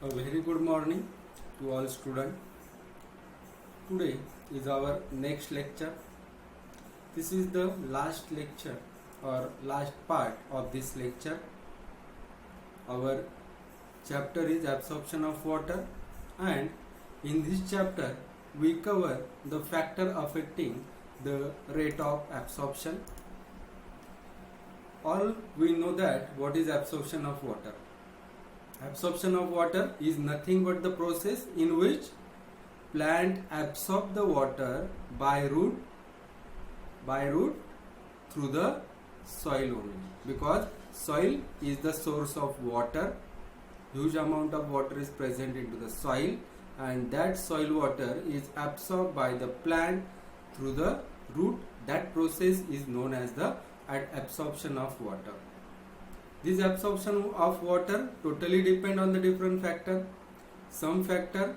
A very good morning to all students. Today is our next lecture. This is the last lecture or last part of this lecture. Our chapter is absorption of water, and in this chapter we cover the factor affecting the rate of absorption. All we know that what is absorption of water. Absorption of water is nothing but the process in which plant absorb the water by root through the soil only, because soil is the source of water. Huge amount of water is present into the soil, and that soil water is absorbed by the plant through the root. That process is known as the absorption of water. This absorption of water totally depend on the different factor. Some factor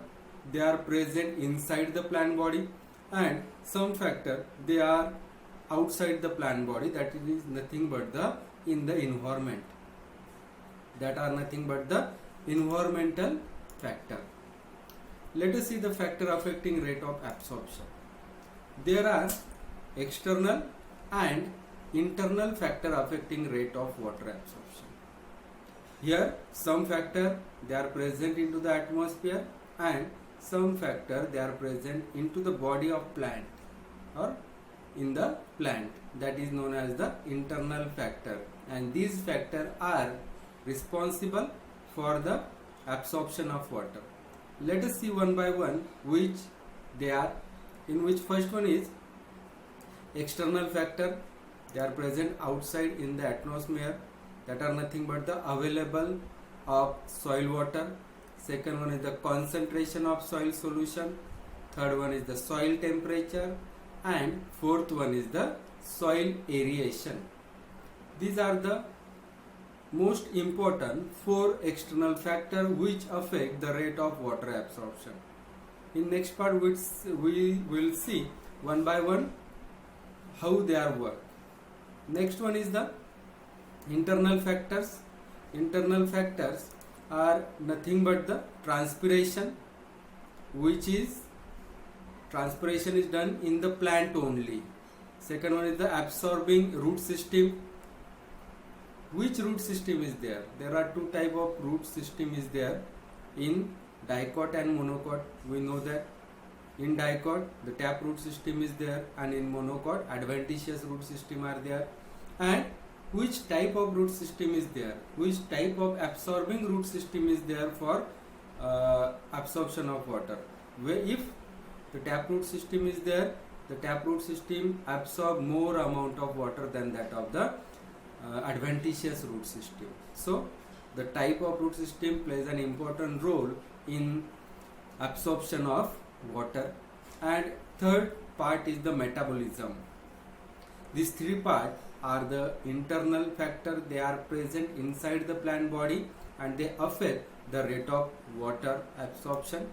they are present inside the plant body, and some factor they are outside the plant body, that is nothing but the in the environment, that are nothing but the environmental factor. Let us see the factor affecting rate of absorption. There are external and internal factor affecting rate of water absorption. Here some factor they are present into the atmosphere, and some factor they are present into the body of plant or in the plant, that is known as the internal factor, and these factors are responsible for the absorption of water. Let us see one by one which they are. In which first one is external factor. They are present outside in the atmosphere, that are nothing but the available of soil water. Second one is the concentration of soil solution. Third one is the soil temperature, and fourth one is the soil aeration. These are the most important four external factors which affect the rate of water absorption. In next part we will see one by one how they are work. Next one is the internal factors. Internal factors are nothing but the transpiration, which is transpiration is done in the plant only. Second one is the absorbing root system. Which root system is there? There are two type of root system is there in dicot and monocot. We know that in dicot the tap root system is there, and in monocot adventitious root system are there. And which type of root system is there? Which type of absorbing root system is there for absorption of water? Where if the tap root system is there, the tap root system absorb more amount of water than that of the adventitious root system. So the type of root system plays an important role in absorption of water. And third part is the metabolism. These three parts are the internal factor. They are present inside the plant body, and they affect the rate of water absorption.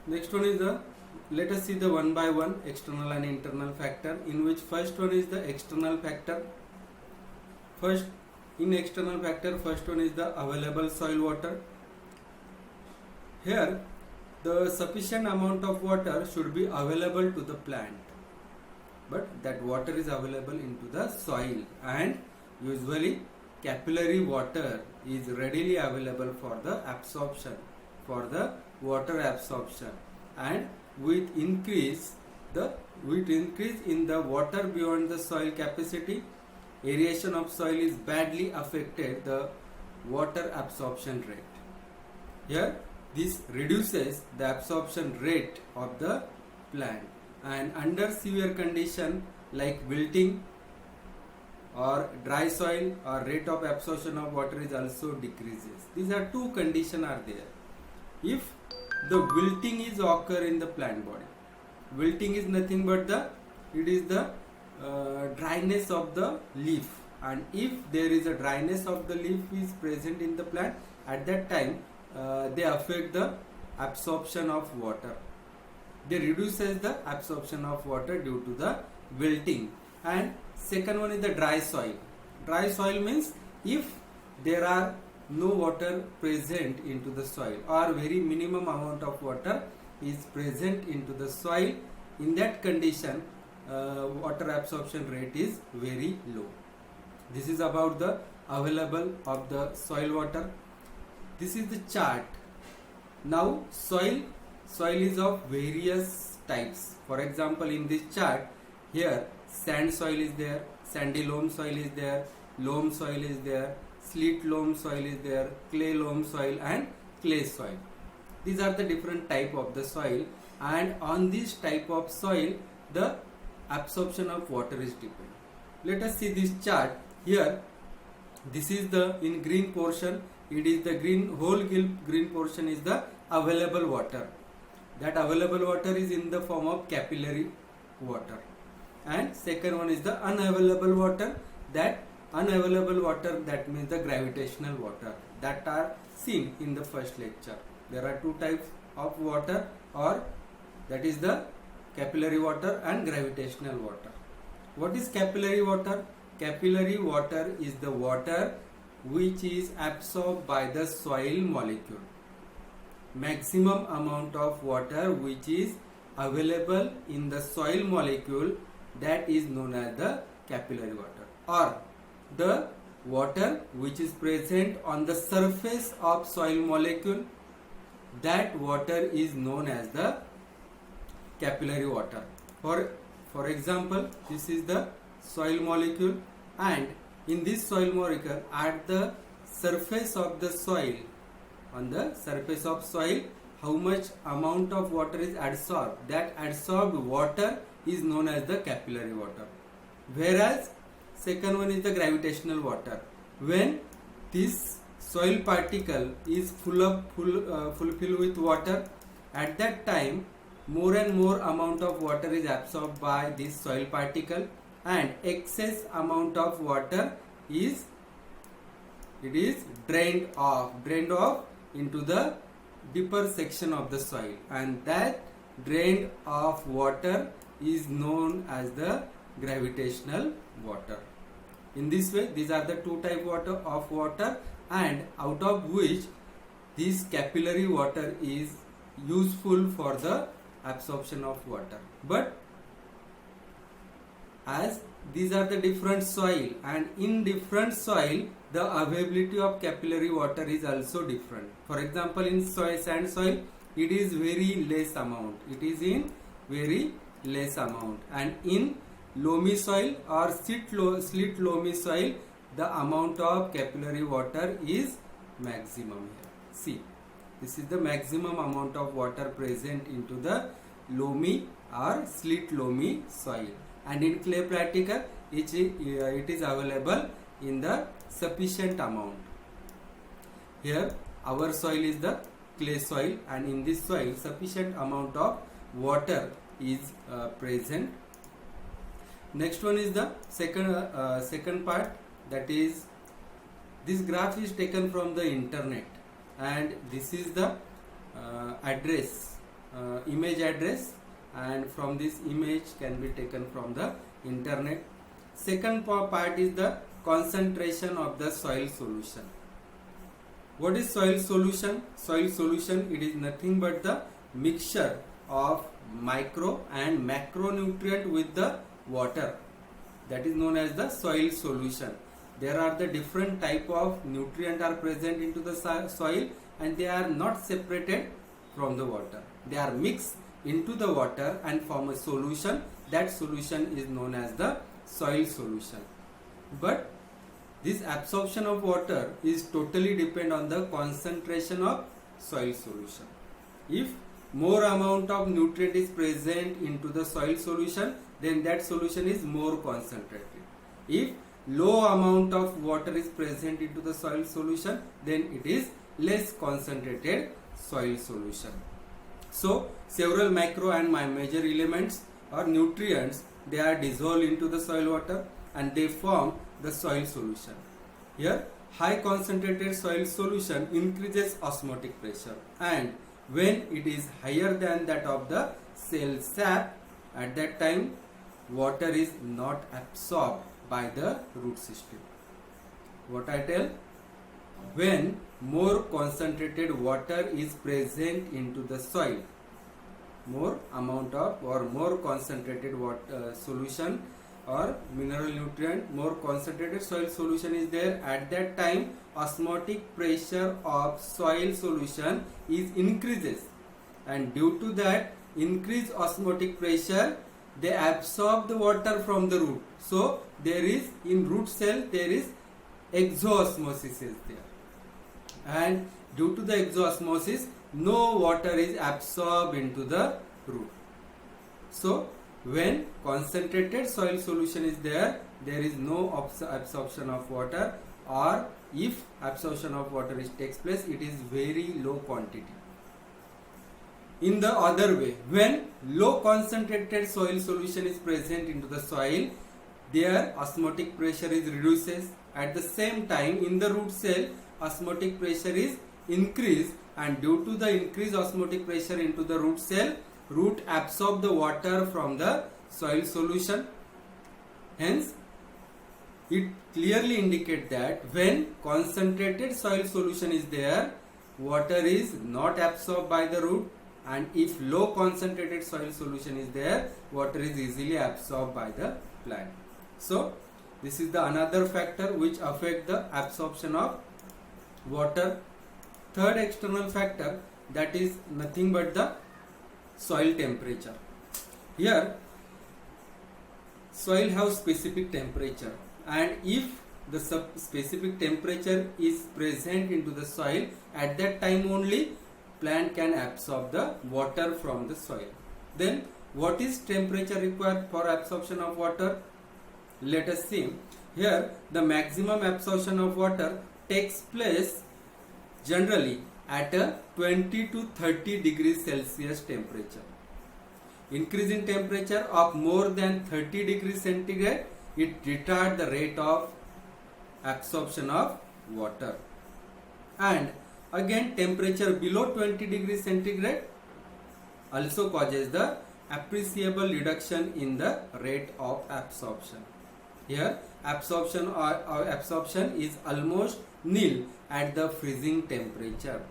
Next one is the, let us see the one by one external and internal factor, in which first one is the external factor. First, in external factor, first one is the available soil water. Here the sufficient amount of water should be available to the plant, but that water is available into the soil, and usually capillary water is readily available for the absorption, for the water absorption. And with increase in the water beyond the soil capacity, aeration of soil is badly affected the water absorption rate. Here this reduces the absorption rate of the plant, and under severe condition like wilting or dry soil, or rate of absorption of water is also decreases. These are two conditions are there. If the wilting is occur in the plant body, wilting is nothing but it is the dryness of the leaf, and if there is a dryness of the leaf is present in the plant, at that time they affect the absorption of water. They reduces the absorption of water due to the wilting. And second one is the dry soil. Dry soil means if there are no water present into the soil, or very minimum amount of water is present into the soil, in that condition water absorption rate is very low. This is about the available of the soil water. This is the chart. Now soil is of various types. For example, in this chart here, sand soil is there, sandy loam soil is there, loam soil is there, slate loam soil is there, clay loam soil and clay soil. These are the different type of the soil, and on this type of soil the absorption of water is dependent. Let us see this chart here. This is the in green portion, it is the whole green portion is the available water. That available water is in the form of capillary water, and second one is the unavailable water. That unavailable water, that means the gravitational water, that are seen in the first lecture. There are two types of water, or that is the capillary water and gravitational water. What is capillary water? Capillary water is the water which is absorbed by the soil molecule. Maximum amount of water which is available in the soil molecule, that is known as the capillary water, or the water which is present on the surface of soil molecule, that water is known as the capillary water. For example, this is the soil molecule, and in this soil molecule, at the surface of the soil, on the surface of soil, how much amount of water is adsorbed, that adsorbed water is known as the capillary water. Whereas second one is the gravitational water. When this soil particle is fulfilled with water, at that time more and more amount of water is absorbed by this soil particle, and excess amount of water is drained off into the deeper section of the soil, and that drained off water is known as the gravitational water. In this way, these are the two type of water, and out of which this capillary water is useful for the absorption of water. But as these are the different soil, and in different soil the availability of capillary water is also different. For example, in sand soil it is very less amount, and in loamy soil or slate loamy soil the amount of capillary water is maximum here. See, this is the maximum amount of water present into the loamy or slate loamy soil, and in clay particle it is available in the sufficient amount. Here our soil is the clay soil, and in this soil sufficient amount of water is present. Next one is the second part, that is this graph is taken from the internet, and this is the image address, and from this image can be taken from the internet. Second part is the concentration of the soil solution. What is soil solution? Soil solution, it is nothing but the mixture of micro and macronutrient with the water, that is known as the soil solution. There are the different type of nutrient are present into the soil, and they are not separated from the water. They are mixed into the water and form a solution. That solution is known as the soil solution. But this absorption of water is totally depend on the concentration of soil solution. If more amount of nutrient is present into the soil solution, then that solution is more concentrated. If low amount of water is present into the soil solution, then it is less concentrated soil solution. So several macro and major elements or nutrients, they are dissolved into the soil water and they form the soil solution. Here high concentrated soil solution increases osmotic pressure, and when it is higher than that of the cell sap, at that time water is not absorbed by the root system. What I tell? when more concentrated water is present into the soil. More amount of or more concentrated water solution or mineral nutrient, more concentrated soil solution is there. At that time, osmotic pressure of soil solution is increases, and due to that increased osmotic pressure, they absorb the water from the root. So there is, in root cell there is exoosmosis is there, and due to the exoosmosis no water is absorbed into the root. So when concentrated soil solution is there, there is no absorption of water, or if absorption of water takes place, it is very low quantity. In the other way, when low concentrated soil solution is present into the soil, their osmotic pressure is reduces. At the same time, in the root cell, osmotic pressure is increased, and due to the increased osmotic pressure into the root cell, root absorb the water from the soil solution. Hence, it clearly indicates that when concentrated soil solution is there, water is not absorbed by the root, and if low concentrated soil solution is there, water is easily absorbed by the plant. So this is the another factor which affect the absorption of water. Third external factor, that is nothing but the soil temperature. Here soil have specific temperature, and if the specific temperature is present into the soil, at that time only plant can absorb the water from the soil. Then what is temperature required for absorption of water? Let us see. Here the maximum absorption of water takes place generally at a 20 to 30 degrees Celsius temperature. Increase in temperature of more than 30 degrees centigrade, it retards the rate of absorption of water. And again, temperature below 20 degrees centigrade also causes the appreciable reduction in the rate of absorption. Here absorption is almost nil at the freezing temperature,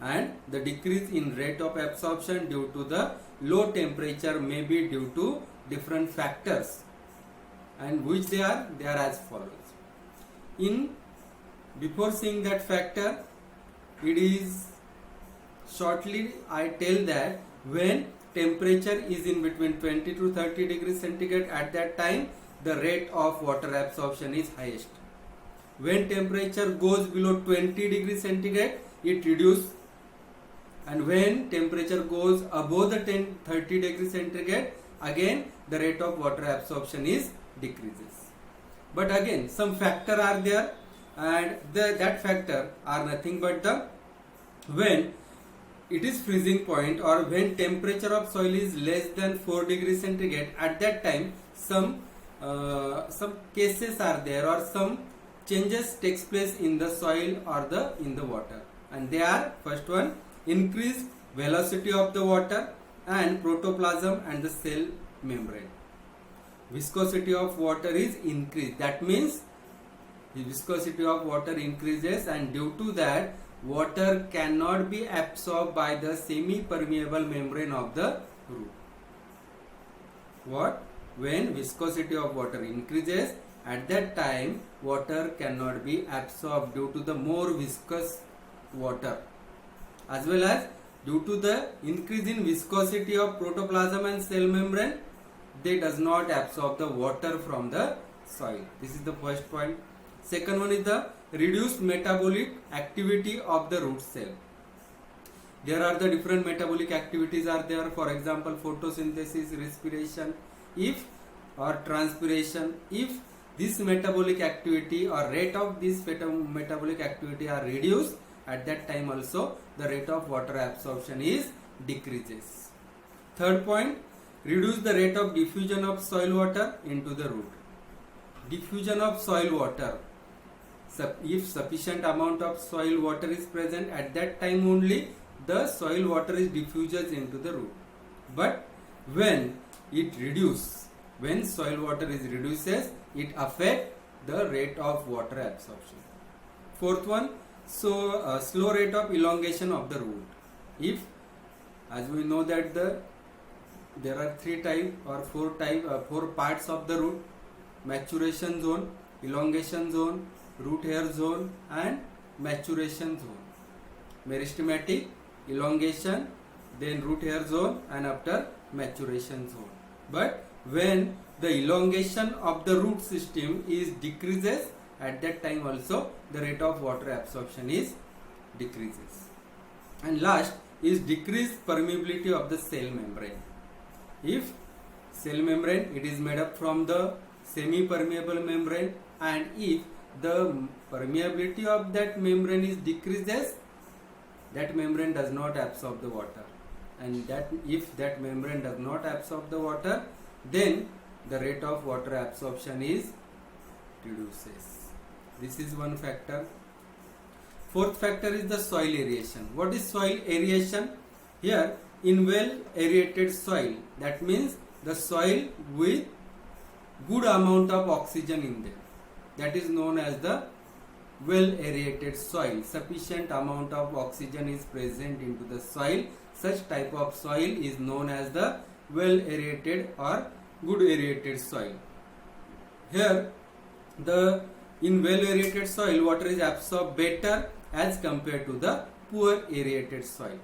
and the decrease in rate of absorption due to the low temperature may be due to different factors, and which they are as follows. Before seeing that factor, it is shortly I tell that when temperature is in between 20 to 30 degrees centigrade, at that time the rate of water absorption is highest. When temperature goes below 20 degrees centigrade, it reduces, and when temperature goes above the 30 degrees centigrade, again the rate of water absorption is decreases. But again some factor are there, and that factor are nothing but the when it is freezing point, or when temperature of soil is less than 4 degrees centigrade, at that time some cases are there, or some changes takes place in the soil or in the water, and they are: first one, increased velocity of the water and protoplasm and the cell membrane. Viscosity of water is increased, that means the viscosity of water increases, and due to that water cannot be absorbed by the semi-permeable membrane of the root. When viscosity of water increases, at that time water cannot be absorbed due to the more viscous water, as well as due to the increase in viscosity of protoplasm and cell membrane, they does not absorb the water from the soil. This is the first point. Second one is the reduced metabolic activity of the root cell. There are the different metabolic activities are there. For example, photosynthesis, respiration, or transpiration. If this metabolic activity or rate of this metabolic activity are reduced, at that time also the rate of water absorption is decreases. Third point, reduce the rate of diffusion of soil water into the root. Diffusion of soil water. If sufficient amount of soil water is present, at that time only the soil water is diffused into the root. But when it reduces, when soil water is reduces, it affects the rate of water absorption. Fourth one, So slow rate of elongation of the root. If, as we know that there are four parts of the root: maturation zone, elongation zone, root hair zone, and maturation zone. Meristematic, elongation, then root hair zone, and after maturation zone. But when the elongation of the root system is decreases, at that time also the rate of water absorption is decreases. And last is decreased permeability of the cell membrane. If cell membrane, it is made up from the semi-permeable membrane, and if the permeability of that membrane is decreases, that membrane does not absorb the water, and that if that membrane does not absorb the water, then the rate of water absorption is reduces. This is one factor. Fourth factor is the soil aeration. What is soil aeration? Here, in well aerated soil, that means the soil with good amount of oxygen in them, that is known as the well aerated soil. Sufficient amount of oxygen is present into the soil. Such type of soil is known as the well aerated or good aerated soil. Here, in well aerated soil, water is absorbed better as compared to the poor aerated soil.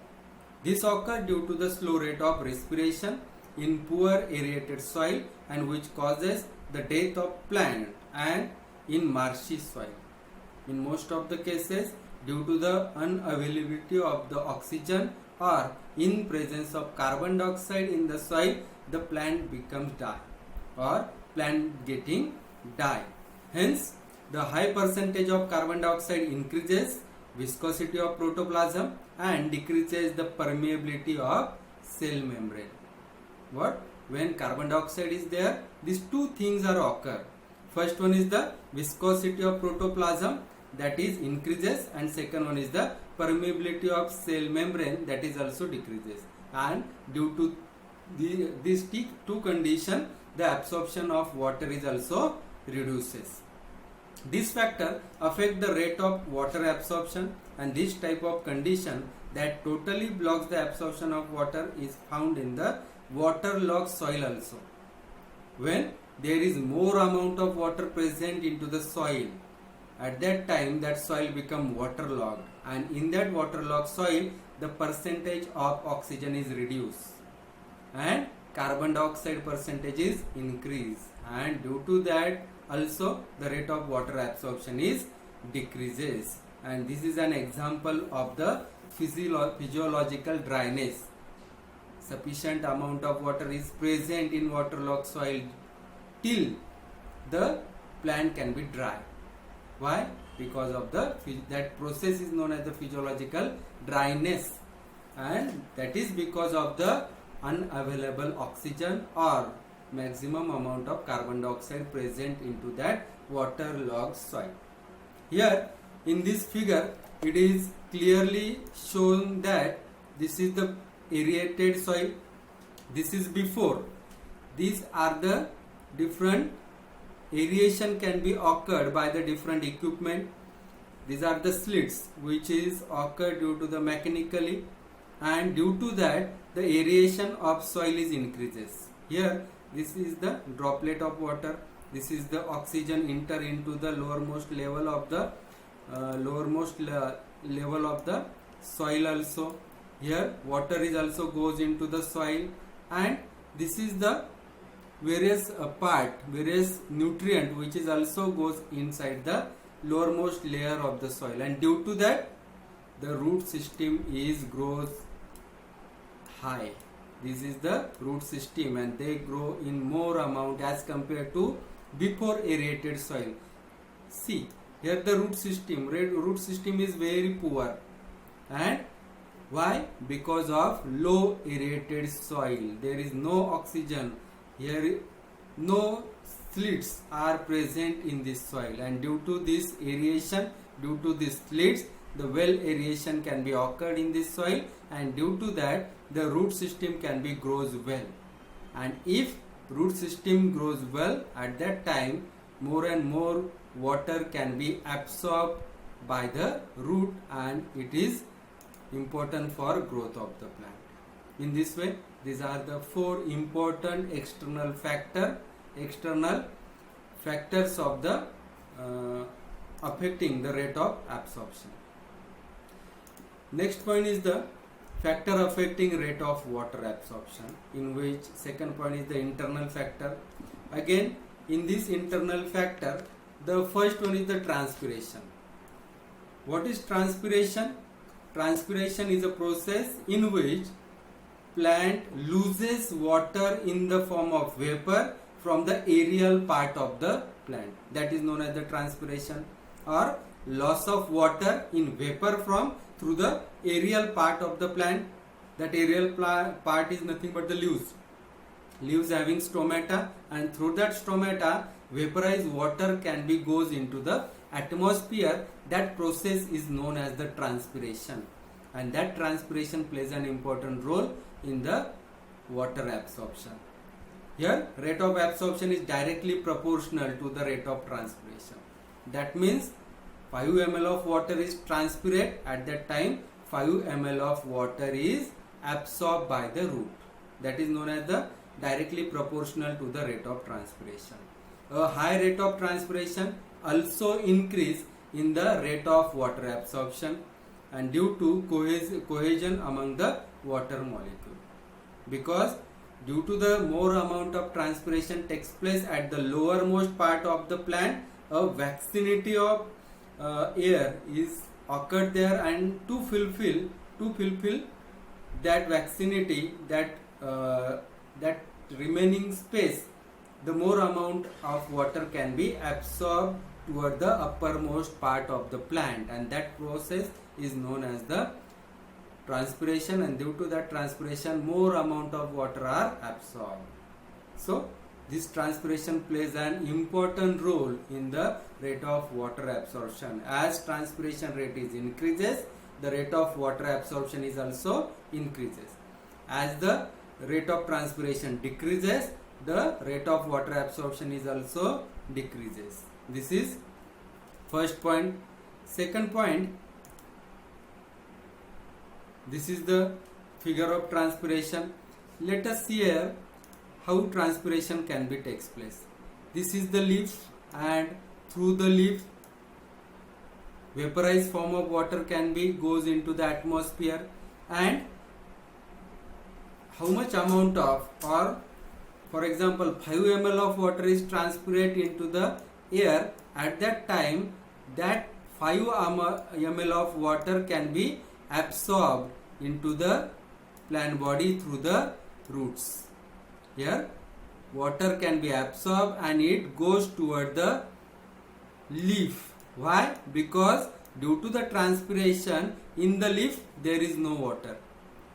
This occurs due to the slow rate of respiration in poor aerated soil, and which causes the death of plant and in marshy soil. In most of the cases, due to the unavailability of the oxygen or in presence of carbon dioxide in the soil, the plant becomes die or plant getting die. Hence, the high percentage of carbon dioxide increases viscosity of protoplasm and decreases the permeability of cell membrane. What? When carbon dioxide is there, these two things are occur. First one is the viscosity of protoplasm, that is increases, and second one is the permeability of cell membrane, that is also decreases. And due to these two conditions, the absorption of water is also reduces. This factor affect the rate of water absorption, and this type of condition that totally blocks the absorption of water is found in the waterlogged soil also. When there is more amount of water present into the soil, at that time that soil become waterlogged, and in that waterlogged soil the percentage of oxygen is reduced and carbon dioxide percentage is increased, and due to that also the rate of water absorption is decreases. And this is an example of the physiological dryness. Sufficient amount of water is present in waterlogged soil till the plant can be dry. Why? Because of that process is known as the physiological dryness, and that is because of the unavailable oxygen or maximum amount of carbon dioxide present into that waterlogged soil. Here in this figure, it is clearly shown that this is the aerated soil, this is before. These are the different aeration can be occurred by the different equipment. These are the slits which is occurred due to the mechanically, and due to that the aeration of soil is increases. Here this is the droplet of water, this is the oxygen enter into the lowermost level of the level of the soil also. Here water is also goes into the soil, and this is the various various nutrient which is also goes inside the lowermost layer of the soil, and due to that the root system is grows high. This is the root system, and they grow in more amount as compared to before aerated soil. See here the root system is very poor. And why? Because of low aerated soil. There is no oxygen here, no slits are present in this soil, and due to this aeration, due to these slits, the well aeration can be occurred in this soil, and due to that the root system can be grows well. And if root system grows well, at that time more and more water can be absorbed by the root, and it is important for growth of the plant. In this way, these are the four important external factors of the affecting the rate of absorption. Next point is the factor affecting rate of water absorption, in which second point is the internal factor. Again, in this internal factor, the first one is the transpiration. What is transpiration? Transpiration is a process in which plant loses water in the form of vapor from the aerial part of the plant. That is known as the transpiration, or loss of water in vapor through the aerial part of the plant. That aerial part is nothing but the leaves having stomata, and through that stomata vaporized water goes into the atmosphere. That process is known as the transpiration, and that transpiration plays an important role in the water absorption. Here, rate of absorption is directly proportional to the rate of transpiration. That means 5 ml of water is transpirate, at that time 5 ml of water is absorbed by the root. That is known as the directly proportional to the rate of transpiration. A high rate of transpiration also increase in the rate of water absorption, and due to cohesion among the water molecule, because due to the more amount of transpiration takes place at the lowermost part of the plant, a vacuity of air is occurred there, and to fulfill that vacuity, that remaining space, the more amount of water can be absorbed toward the uppermost part of the plant, and that process is known as the transpiration, and due to that transpiration more amount of water are absorbed. So this transpiration plays an important role in the rate of water absorption. As transpiration rate is increases, the rate of water absorption is also increases. As the rate of transpiration decreases, the rate of water absorption is also decreases. This is first point. Second point, this is the figure of transpiration. Let us see here how transpiration can be takes place. This is the leaf, and through the leaf vaporized form of water goes into the atmosphere, and how much amount of, or for example 5 ml of water is transpirate into the air, at that time that 5 ml of water can be absorbed into the plant body through the roots. Here water can be absorbed and it goes toward the leaf. Why? Because due to the transpiration in the leaf there is no water.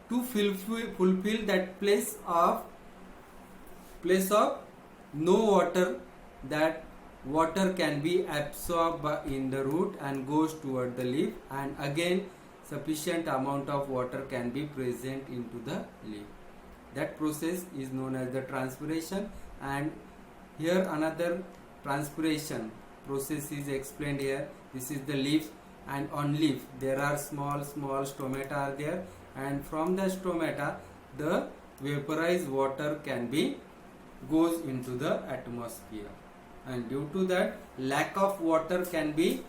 To fulfill that place of no water, that water can be absorbed in the root and goes toward the leaf, and again sufficient amount of water can be present into the leaf. That process is known as the transpiration, and here another transpiration process is explained here. This is the leaf, and on leaf there are small stomata are there, and from the stomata the vaporized water goes into the atmosphere, and due to that lack of water can be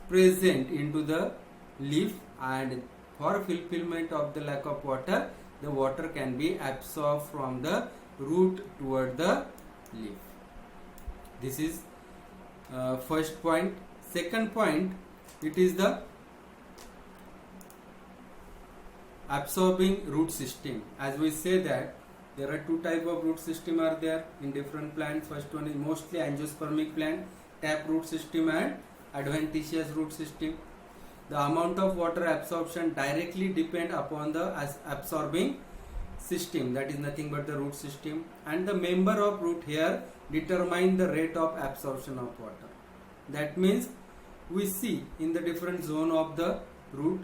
present into the leaf, and for fulfillment of the lack of water, the water can be absorbed from the root toward the leaf. This is first point. Second point, it is the absorbing root system. As we say that there are two type of root system are there in different plants. First one is mostly angiospermic plant, tap root system and adventitious root system. The amount of water absorption directly depend upon the absorbing system, that is nothing but the root system, and the member of root here determine the rate of absorption of water. That means we see in the different zone of the root.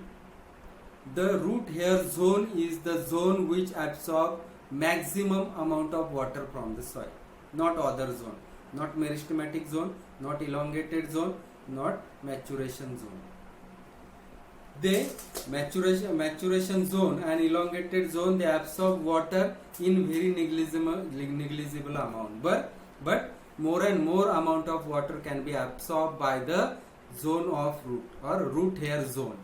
The root here zone is the zone which absorb maximum amount of water from the soil, not other zone, not meristematic zone, not elongated zone, not maturation zone. They maturation zone and elongated zone, they absorb water in very negligible amount, but more and more amount of water can be absorbed by the zone of root or root hair zone.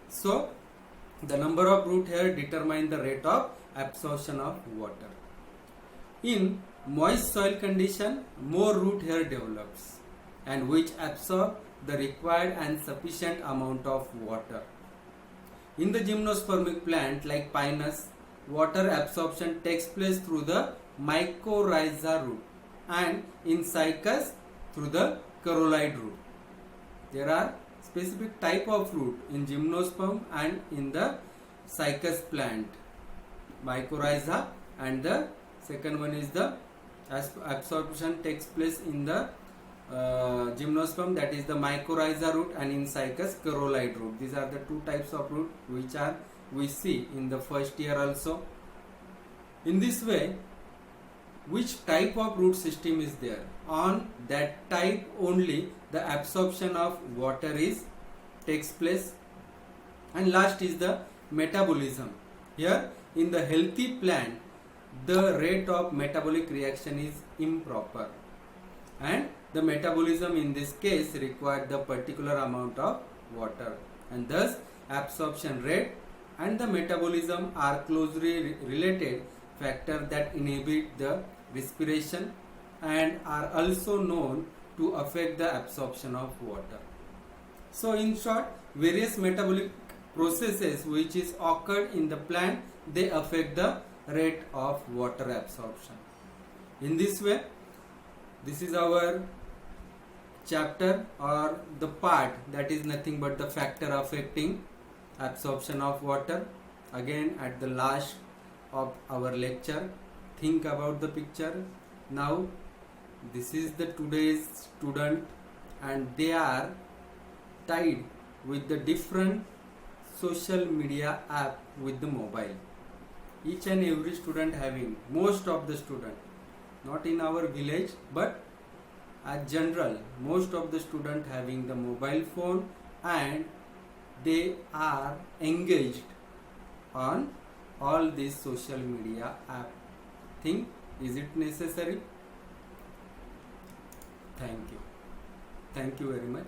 So the number of root hair determine the rate of absorption of water. In moist soil condition, more root hair develops and which absorb the required and sufficient amount of water. In the gymnospermic plant like Pinus, water absorption takes place through the mycorrhiza root, and in Cycas through the corolide root. There are specific type of root in gymnosperm and in the Cycas plant, mycorrhiza, and the second one is the absorption takes place in the gymnosperm, that is the mycorrhiza root, and in Cycas corolide root. These are the two types of root which are we see in the first year also. In this way, which type of root system is there, on that type only the absorption of water takes place. And last is the metabolism. Here in the healthy plant, the rate of metabolic reaction is improper, and the metabolism in this case required the particular amount of water, and thus absorption rate and the metabolism are closely related factors that inhibit the respiration and are also known to affect the absorption of water. So in short, various metabolic processes which is occurred in the plant, they affect the rate of water absorption. In this way, this is our chapter or the part that is nothing but the factor affecting absorption of water. Again, at the last of our lecture, think about the picture. Now this is the today's student, and they are tied with the different social media app with the mobile. Each and every student having, most of the student, not in our village but as general, most of the student having the mobile phone, and they are engaged on all these social media app. Think, is it necessary? Thank you very much.